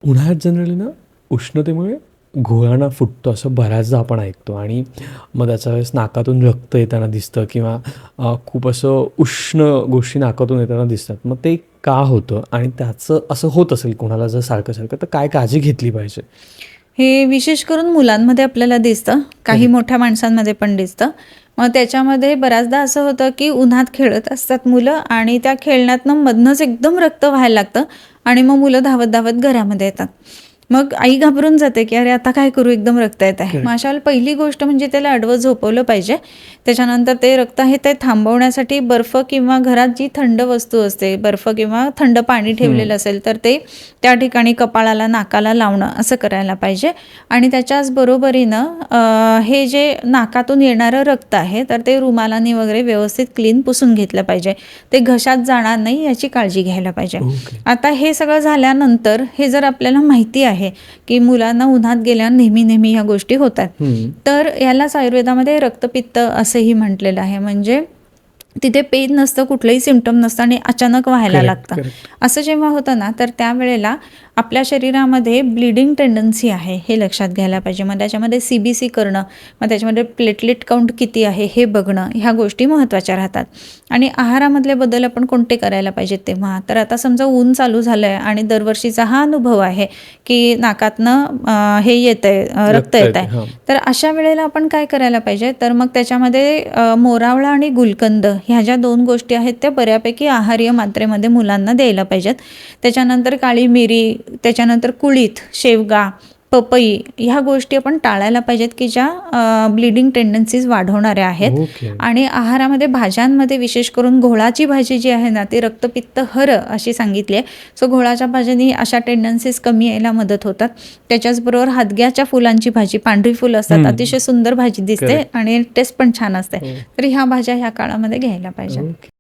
उन्हाळ्यात जनरली ना उष्णतेमुळे घोळाना फुटतो असं बऱ्याचदा आपण ऐकतो आणि मग त्याच्या वेळेस नाकातून रक्त येताना दिसतं किंवा खूप असं उष्ण गोष्टी नाकातून येताना दिसतात. मग ते का होतं आणि त्याचं असं होत असेल कोणाला जर सारखं-सारखं तर काय काळजी घेतली पाहिजे? हे विशेष करून मुलांमध्ये आपल्याला दिसतं, काही करेक्ट. मोठ्या माणसांमध्ये पण दिसतं. मग त्याच्यामध्ये बऱ्याचदा असं होतं, की उन्हात खेळत असतात मुलं आणि त्या खेळण्यातनं मधनंच एकदम रक्त व्हायला लागतं आणि मग मुलं धावत-धावत घरामध्ये येतात. मग आई घाबरून जाते, की "अरे, आता काय करू? एकदम रक्त येत आहे." मग करेक्ट. अशा वेळेला पहिली गोष्ट म्हणजे त्याला आडवं झोपवलं पाहिजे. त्याच्यानंतर ते रक्त आहे ते थांबवण्यासाठी बर्फ किंवा घरात जी थंड वस्तू असते, बर्फ किंवा थंड पाणी हं. ठेवलेलं असेल, तर ते त्या ठिकाणी कपाळाला, नाकाला लावणं असं करायला पाहिजे. आणि त्याच्याच बरोबरीनं हे जे नाकातून येणारं रक्त आहे, तर ते रुमालाने वगैरे व्यवस्थित क्लीन पुसून घेतलं पाहिजे. ते घशात जाणार नाही याची काळजी घ्यायला पाहिजे. ओके. आता हे सगळं झाल्यानंतर हे जर आपल्याला माहिती आहे, की मुलांना उन्हात गेल्यावर नेहमी-नेहमी ह्या गोष्टी होतात. हं. तर यालाच आयुर्वेदामध्ये रक्तपित्त असंही म्हटलेलं आहे. म्हणजे तिथे पेन नसतं, कुठलंही सिम्प्टम नसतं आणि अचानक व्हायला करेक्ट, लागतं. करेक्ट. असं जेव्हा होतं ना, तर त्यावेळेला आपल्या शरीरामध्ये ब्लीडिंग टेंडन्सी आहे, हे लक्षात घ्यायला पाहिजे. मग त्याच्यामध्ये CBC करणं, मग त्याच्यामध्ये प्लेटलेट काउंट किती आहे हे बघणं, ह्या गोष्टी महत्त्वाच्या राहतात. आणि आहारामधले बदल आपण कोणते करायला पाहिजेत तेव्हा? तर आता समजा ऊन चालू झालं आहे आणि दरवर्षीचा हा अनुभव आहे, की नाकातनं हे येतंय, रक्त रक्त येत येते. आहे. हां. तर अशा वेळेला आपण काय करायला पाहिजे? तर मग त्याच्यामध्ये मोरावळा आणि गुलकंद ह्या ज्या 2 गोष्टी आहेत त्या बऱ्यापैकी आहार्य मात्रेमध्ये मुलांना द्यायला पाहिजेत. त्याच्यानंतर काळी मिरी, त्याच्यानंतर कुळीथ, शेवगा, पपई ह्या गोष्टी आपण टाळायला पाहिजेत, की ज्या ब्लीडिंग टेंडन्सीज वाढवणाऱ्या आहेत. ओके. आणि आहारामध्ये भाज्यांमध्ये विशेष करून घोळाची भाजी जी आहे ना, ती रक्तपित्त अशी सांगितली आहे. सो घोळाच्या भाज्यांनी अशा टेंडन्सीज कमी यायला मदत होतात. त्याच्याचबरोबर हादग्याच्या फुलांची भाजी, पांढरी फुलं असतात, हं. अतिशय सुंदर भाजी दिसते करेक्ट. आणि टेस्ट पण छान असते. हो. तर ह्या भाज्या ह्या काळामध्ये घ्यायला पाहिजेत. ओके.